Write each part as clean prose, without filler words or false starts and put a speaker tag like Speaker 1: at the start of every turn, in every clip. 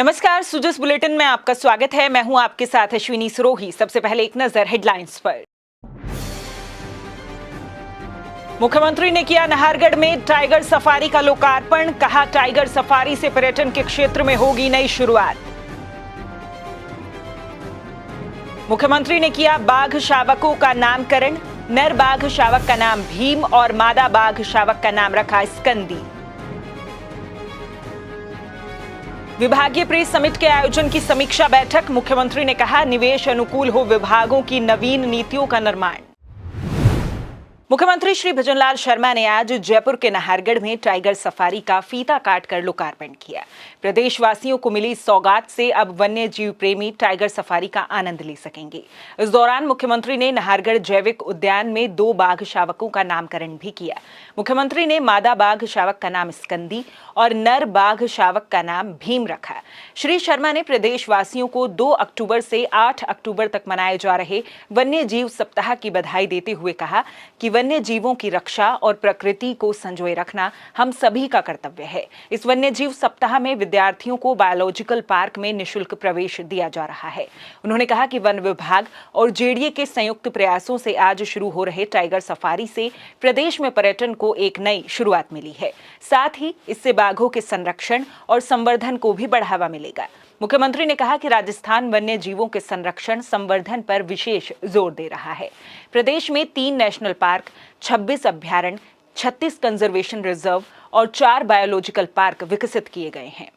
Speaker 1: नमस्कार, सुजस बुलेटिन में आपका स्वागत है। मैं हूं आपके साथ अश्विनी सिरोही। सबसे पहले एक नजर हेडलाइंस पर। मुख्यमंत्री ने किया नाहरगढ़ में टाइगर सफारी का लोकार्पण। कहा, टाइगर सफारी से पर्यटन के क्षेत्र में होगी नई शुरुआत। मुख्यमंत्री ने किया बाघ शावकों का नामकरण। नर बाघ शावक का नाम भीम और मादा बाघ शावक का नाम रखा स्कंदी। विभागीय प्रेस समिट के आयोजन की समीक्षा बैठक। मुख्यमंत्री ने कहा, निवेश अनुकूल हो विभागों की नवीन नीतियों का निर्माण। मुख्यमंत्री श्री भजनलाल शर्मा ने आज जयपुर के नाहरगढ़ में टाइगर सफारी का फीता काटकर लोकार्पण किया। प्रदेशवासियों को मिली सौगात से अब वन्य जीव प्रेमी टाइगर सफारी का आनंद ले सकेंगे। इस दौरान मुख्यमंत्री ने नाहरगढ़ जैविक उद्यान में 2 बाघ शावकों का नामकरण भी किया। मुख्यमंत्री ने मादा बाघ शावक का नाम स्कंदी और नर बाघ शावक का नाम भीम रखा। श्री शर्मा ने प्रदेशवासियों को 2 अक्टूबर से 8 अक्टूबर तक मनाए जा रहे वन्य जीव सप्ताह की बधाई देते हुए कहा कि वन्य जीवों की रक्षा और प्रकृति को संजोए रखना हम सभी का कर्तव्य है। इस वन्य जीव सप्ताह में विद्यार्थियों को बायोलॉजिकल पार्क में निःशुल्क प्रवेश दिया जा रहा है। उन्होंने कहा कि वन विभाग और जेडीए के संयुक्त प्रयासों से आज शुरू हो रहे टाइगर सफारी से प्रदेश में पर्यटन को एक नई शुरुआत मिली है। साथ ही इससे बाघों के संरक्षण और संवर्धन को भी बढ़ावा मिलेगा। मुख्यमंत्री ने कहा कि राजस्थान वन्य जीवों के संरक्षण संवर्धन पर विशेष जोर दे रहा है। प्रदेश में 3 नेशनल पार्क, 26 अभ्यारण्य, 36 कंजर्वेशन रिजर्व और 4 बायोलॉजिकल पार्क विकसित किए गए हैं।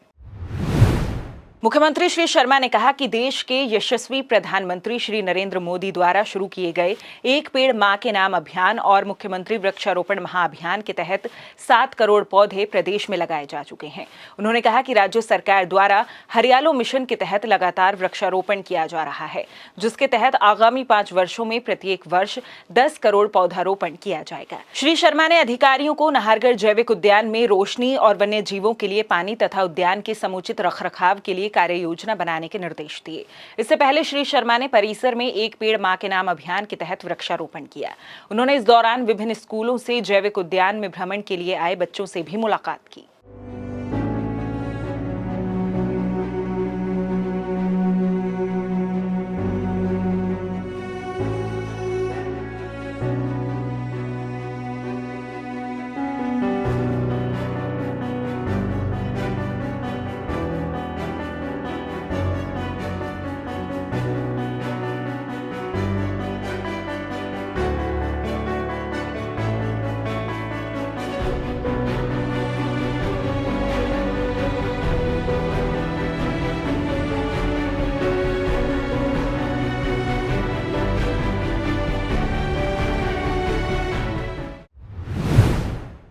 Speaker 1: मुख्यमंत्री श्री शर्मा ने कहा कि देश के यशस्वी प्रधानमंत्री श्री नरेंद्र मोदी द्वारा शुरू किए गए एक पेड़ मां के नाम अभियान और मुख्यमंत्री वृक्षारोपण महाअभियान के तहत 7 करोड़ पौधे प्रदेश में लगाए जा चुके हैं। उन्होंने कहा कि राज्य सरकार द्वारा हरियालो मिशन के तहत लगातार वृक्षारोपण किया जा रहा है, जिसके तहत आगामी 5 वर्षों में प्रत्येक वर्ष 10 करोड़ पौधारोपण किया जाएगा। श्री शर्मा ने अधिकारियों को नाहरगढ़ जैविक उद्यान में रोशनी और वन्य जीवों के लिए पानी तथा उद्यान के समुचित रखरखाव के लिए कार्य योजना बनाने के निर्देश दिए। इससे पहले श्री शर्मा ने परिसर में एक पेड़ मां के नाम अभियान के तहत वृक्षारोपण किया। उन्होंने इस दौरान विभिन्न स्कूलों से जैविक उद्यान में भ्रमण के लिए आए बच्चों से भी मुलाकात की।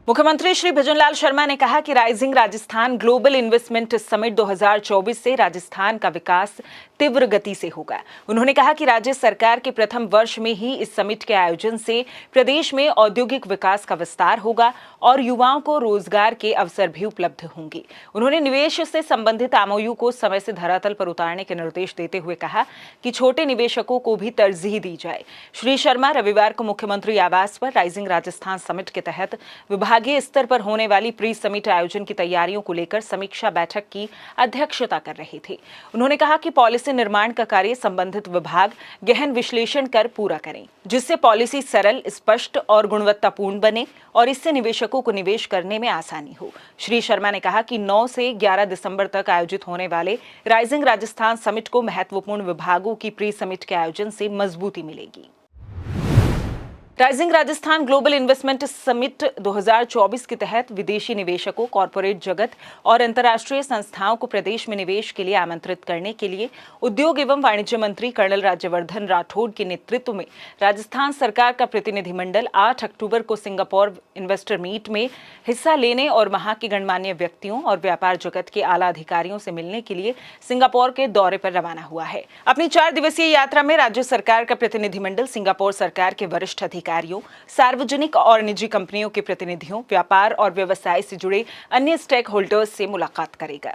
Speaker 1: मुख्यमंत्री श्री भजनलाल शर्मा ने कहा कि rising Rajasthan global investment summit 2024 से राजस्थान का विकास तीव्र गति से होगा। उन्होंने कहा कि राज्य सरकार के प्रथम वर्ष में ही इस समिट के आयोजन से प्रदेश में औद्योगिक विकास का विस्तार होगा और युवाओं को रोजगार के अवसर भी उपलब्ध होंगे। उन्होंने निवेश से संबंधित एमओयू को समय से धरातल पर उतारने के निर्देश देते हुए कहा कि छोटे निवेशकों को भी तरजीह दी जाए। श्री शर्मा रविवार को मुख्यमंत्री आवास पर राइजिंग राजस्थान समिट के तहत विभागीय स्तर पर होने वाली प्री समिट आयोजन की तैयारियों को लेकर समीक्षा बैठक की अध्यक्षता कर रहे थे। उन्होंने कहा कि पॉलिसी निर्माण का कार्य संबंधित विभाग गहन विश्लेषण कर पूरा करें, जिससे पॉलिसी सरल, स्पष्ट और गुणवत्तापूर्ण बने और इससे निवेशकों को निवेश करने में आसानी हो। श्री शर्मा ने कहा कि 9 से 11 दिसंबर तक आयोजित होने वाले राइजिंग राजस्थान समिट को महत्वपूर्ण विभागों की प्री समिट के आयोजन से मजबूती मिलेगी। Rising Rajasthan global investment summit 2024 के तहत विदेशी निवेशकों, कॉरपोरेट जगत और अंतर्राष्ट्रीय संस्थाओं को प्रदेश में निवेश के लिए आमंत्रित करने के लिए उद्योग एवं वाणिज्य मंत्री कर्नल राज्यवर्धन राठौड़ के नेतृत्व में राजस्थान सरकार का प्रतिनिधिमंडल 8 अक्टूबर को सिंगापुर इन्वेस्टर मीट में हिस्सा लेने और वहां के गणमान्य व्यक्तियों और व्यापार जगत के आला अधिकारियों से मिलने के लिए सिंगापुर के दौरे पर रवाना हुआ है। अपनी 4 दिवसीय यात्रा में राज्य सरकार का प्रतिनिधिमंडल सिंगापुर सरकार के वरिष्ठ अधिकारियों, सार्वजनिक और निजी कंपनियों के प्रतिनिधियों, व्यापार और व्यवसाय से जुड़े अन्य स्टेक होल्डर्स से मुलाकात करेगा।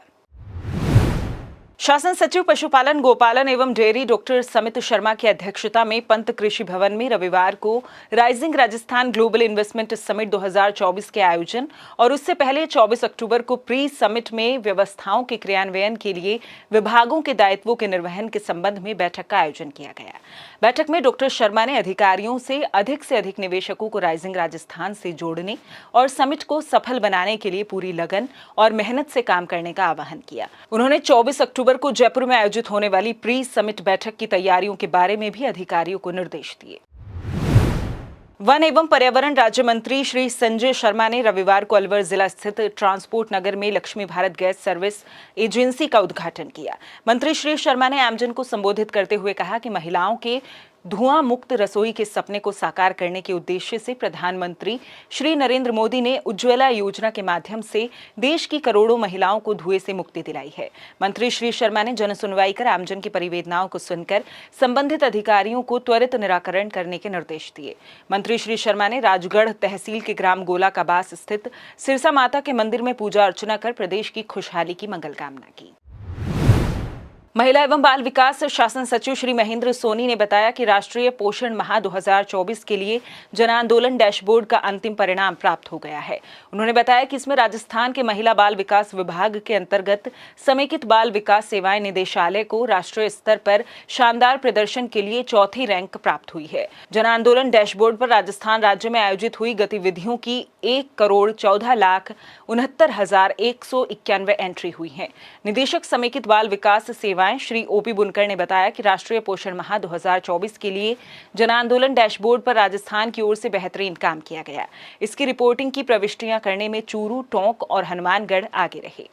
Speaker 1: शासन सचिव पशुपालन, गोपालन एवं डेयरी डॉक्टर समित शर्मा की अध्यक्षता में पंत कृषि भवन में रविवार को rising Rajasthan global investment summit 2024 के आयोजन और उससे पहले 24 अक्टूबर को प्री समिट में व्यवस्थाओं के क्रियान्वयन के लिए विभागों के दायित्वों के निर्वहन के संबंध में बैठक का आयोजन किया गया। बैठक में डॉक्टर शर्मा ने अधिकारियों से अधिक निवेशकों को राइजिंग राजस्थान से जोड़ने और समिट को सफल बनाने के लिए पूरी लगन और मेहनत से काम करने का आह्वान किया। उन्होंने 24 अक्टूबर को जयपुर में आयोजित होने वाली प्री समिट बैठक की तैयारियों के बारे में भी अधिकारियों को निर्देश दिए। वन एवं पर्यावरण राज्य मंत्री श्री संजय शर्मा ने रविवार को अलवर जिला स्थित ट्रांसपोर्ट नगर में Lakshmi Bharat gas service agency का उद्घाटन किया। मंत्री श्री शर्मा ने आमजन को संबोधित करते हुए कहा कि महिलाओं के धुआं मुक्त रसोई के सपने को साकार करने के उद्देश्य से प्रधानमंत्री श्री नरेंद्र मोदी ने उज्ज्वला योजना के माध्यम से देश की करोड़ों महिलाओं को धुएं से मुक्ति दिलाई है। मंत्री श्री शर्मा ने जन सुनवाई कर आमजन की परिवेदनाओं को सुनकर संबंधित अधिकारियों को त्वरित निराकरण करने के निर्देश दिए। मंत्री श्री शर्मा ने राजगढ़ तहसील के ग्राम गोला काबास स्थित सिरसा माता के मंदिर में पूजा अर्चना कर प्रदेश की खुशहाली की मंगल कामना की। महिला एवं बाल विकास शासन सचिव श्री महेंद्र सोनी ने बताया कि राष्ट्रीय पोषण माह 2024 के लिए जन आंदोलन डैशबोर्ड का अंतिम परिणाम प्राप्त हो गया है। उन्होंने बताया कि इसमें राजस्थान के महिला बाल विकास विभाग के अंतर्गत समेकित बाल विकास सेवाएं निदेशालय को राष्ट्रीय स्तर पर शानदार प्रदर्शन के लिए चौथी रैंक प्राप्त हुई है। जन आंदोलन डैशबोर्ड पर राजस्थान राज्य में आयोजित हुई गतिविधियों की 1,14,69,191 एंट्री हुई है। निदेशक समेकित बाल विकास सेवाएं श्री ओपी बुनकर ने बताया कि राष्ट्रीय पोषण माह 2024 के लिए जन आंदोलन डैशबोर्ड पर राजस्थान की ओर से बेहतरीन काम किया गया। इसकी रिपोर्टिंग की प्रविष्टियां करने में चूरू, टोंक और हनुमानगढ़ आगे रहे।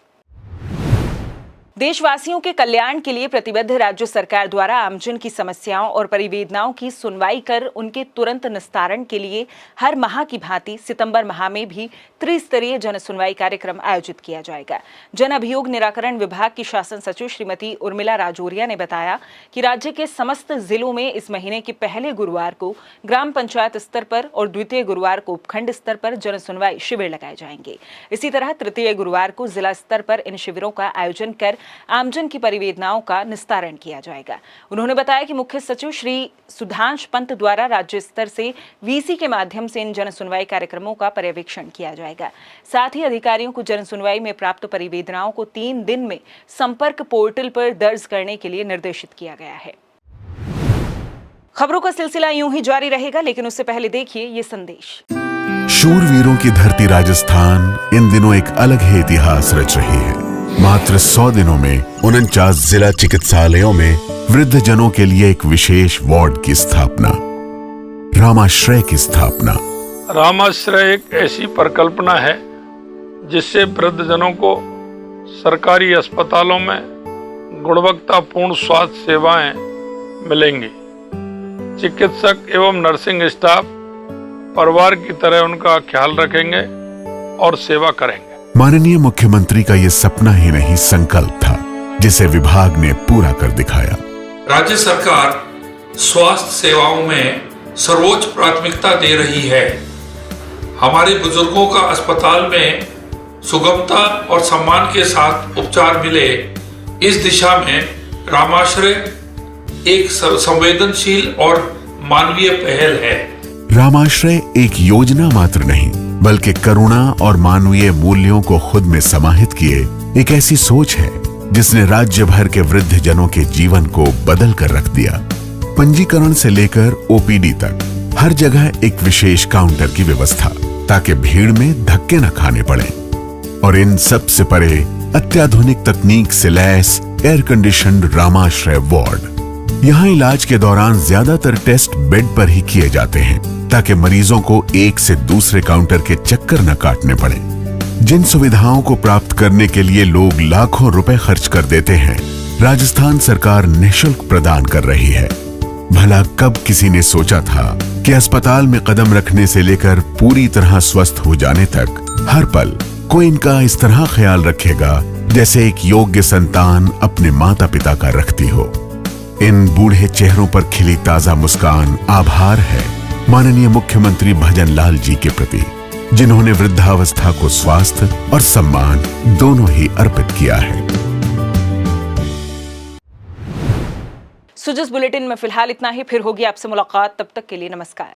Speaker 1: देशवासियों के कल्याण के लिए प्रतिबद्ध राज्य सरकार द्वारा आमजन की समस्याओं और परिवेदनाओं की सुनवाई कर उनके तुरंत निस्तारण के लिए हर माह की भांति सितंबर माह में भी त्रिस्तरीय जन सुनवाई कार्यक्रम आयोजित किया जाएगा। जन अभियोग निराकरण विभाग की शासन सचिव श्रीमती उर्मिला राजौरिया ने बताया कि राज्य के समस्त जिलों में इस महीने के पहले गुरुवार को ग्राम पंचायत स्तर पर और द्वितीय गुरुवार को उपखंड स्तर पर जन सुनवाई शिविर लगाए जाएंगे। इसी तरह तृतीय गुरुवार को जिला स्तर पर इन शिविरों का आयोजन कर आमजन की परिवेदनाओं का निस्तारण किया जाएगा। उन्होंने बताया कि मुख्य सचिव श्री सुधांश पंत द्वारा राज्य स्तर से वीसी के माध्यम से इन जन सुनवाई कार्यक्रमों का पर्यवेक्षण किया जाएगा। साथ ही अधिकारियों को जन सुनवाई में प्राप्त परिवेदनाओं को 3 दिन में संपर्क पोर्टल पर दर्ज करने के लिए निर्देशित किया गया है। खबरों का सिलसिला यूं ही जारी रहेगा, लेकिन उससे पहले देखिए ये संदेश।
Speaker 2: शूरवीरों की धरती राजस्थान इन दिनों एक अलग ही इतिहास रच रही है। मात्र 100 दिनों में 49 जिला चिकित्सालयों में वृद्ध जनों के लिए एक विशेष वार्ड की स्थापना, रामाश्रय की स्थापना।
Speaker 3: रामाश्रय एक ऐसी परिकल्पना है जिससे वृद्ध जनों को सरकारी अस्पतालों में गुणवत्तापूर्ण स्वास्थ्य सेवाएं मिलेंगी। चिकित्सक एवं नर्सिंग स्टाफ परिवार की तरह उनका ख्याल रखेंगे और सेवा करेंगे।
Speaker 2: माननीय मुख्यमंत्री का ये सपना ही नहीं संकल्प था, जिसे विभाग ने पूरा कर दिखाया।
Speaker 4: राज्य सरकार स्वास्थ्य सेवाओं में सर्वोच्च प्राथमिकता दे रही है। हमारे बुजुर्गों का अस्पताल में सुगमता और सम्मान के साथ उपचार मिले, इस दिशा में रामाश्रय एक संवेदनशील और मानवीय पहल है।
Speaker 2: रामाश्रय एक योजना मात्र नहीं, बल्कि करुणा और मानवीय मूल्यों को खुद में समाहित किए एक ऐसी सोच है जिसने राज्य भर के वृद्ध जनों के जीवन को बदल कर रख दिया। पंजीकरण से लेकर ओपीडी तक हर जगह एक विशेष काउंटर की व्यवस्था, ताकि भीड़ में धक्के न खाने पड़े। और इन सब से परे अत्याधुनिक तकनीक से lace air conditioned Ramashray ward. यहाँ इलाज के दौरान ज्यादातर टेस्ट बेड पर ही किए जाते हैं, ताकि मरीजों को एक से दूसरे काउंटर के चक्कर न काटने पड़े। जिन सुविधाओं को प्राप्त करने के लिए लोग लाखों रुपए खर्च कर देते हैं, राजस्थान सरकार निःशुल्क प्रदान कर रही है। भला कब किसी ने सोचा था कि अस्पताल में कदम रखने से लेकर पूरी तरह स्वस्थ हो जाने तक हर पल कोई इनका इस तरह ख्याल रखेगा जैसे एक योग्य संतान अपने माता पिता का रखती हो। इन बूढ़े चेहरों पर खिली ताजा मुस्कान आभार है माननीय मुख्यमंत्री भजन लाल जी के प्रति, जिन्होंने वृद्धावस्था को स्वास्थ्य और सम्मान दोनों ही अर्पित किया है।
Speaker 1: सो जिस बुलेटिन में फिलहाल इतना ही, फिर होगी आपसे मुलाकात, तब तक के लिए नमस्कार।